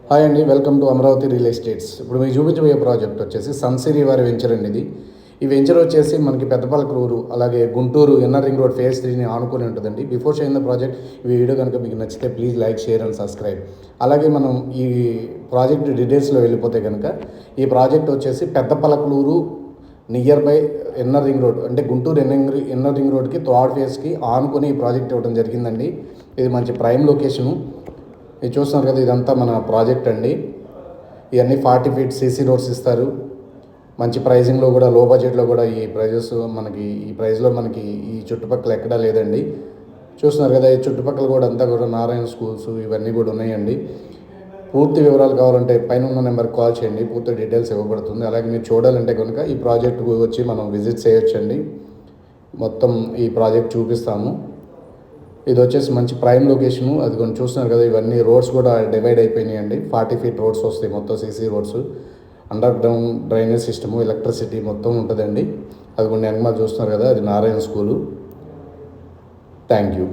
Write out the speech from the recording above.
Hi అండి, welcome to Amaravati real estates. ఇప్పుడు మీకు చూపించబోయే ప్రాజెక్ట్ వచ్చేసి సన్సిరీ వారి వెంచర్ అండి. ఈ వెంచర్ వచ్చేసి మనకి పెద్దపల్కూరు అలాగే Guntur inner ring road phase 3ని ఆనుకొని ఉంటుందండి. బిఫోర్ షోయింగ్ ద ప్రాజెక్ట్, ఈ వీడియో కనుక మీకు నచ్చితే please like, share and subscribe. అలాగే మనం ఈ ప్రాజెక్ట్ డీటెయిల్స్లో వెళ్ళిపోతే కనుక ఈ ప్రాజెక్ట్ వచ్చేసి Peddapalkuru near by inner ring road, అంటే గుంటూరు ఇన్నర్ రింగ్ రోడ్కి థర్డ్ ఫేజ్కి ఆనుకొని ఈ ప్రాజెక్ట్ ఇవ్వడం జరిగిందండి. ఇది మంచి ప్రైమ్ లొకేషను. ఇది చూస్తున్నారు కదా, ఇదంతా మన ప్రాజెక్ట్ అండి. ఇవన్నీ 40 ఫీట్ సీసీ రోడ్స్ ఇస్తారు. మంచి ప్రైజింగ్లో కూడా, లో బడ్జెట్లో కూడా ఈ ప్రైజెస్ మనకి, ఈ ప్రైస్లో మనకి ఈ చుట్టుపక్కల ఎక్కడా లేదండి. చూస్తున్నారు కదా, ఈ చుట్టుపక్కల కూడా అంతా కూడా నారాయణ స్కూల్స్ ఇవన్నీ కూడా ఉన్నాయండి. పూర్తి వివరాలు కావాలంటే పైన ఉన్న నెంబర్కి కాల్ చేయండి, పూర్తి డీటెయిల్స్ ఇవ్వబడుతుంది. అలాగే మీరు చూడాలంటే కనుక ఈ ప్రాజెక్టుకు వచ్చి మనం విజిట్ చేయొచ్చండి. మొత్తం ఈ ప్రాజెక్ట్ చూపిస్తాము. ఇది వచ్చేసి మంచి ప్రైమ్ లొకేషను. అది కొంచెం చూస్తున్నారు కదా, ఇవన్నీ రోడ్స్ కూడా డివైడ్ అయిపోయినాయండి. 40 ఫీట్ రోడ్స్ వస్తాయి, మొత్తం CC roads, under ground drainage system, electricity మొత్తం ఉంటుందండి. అది కొన్ని వెనకాల చూస్తున్నారు కదా, అది నారాయణ స్కూలు. Thank you.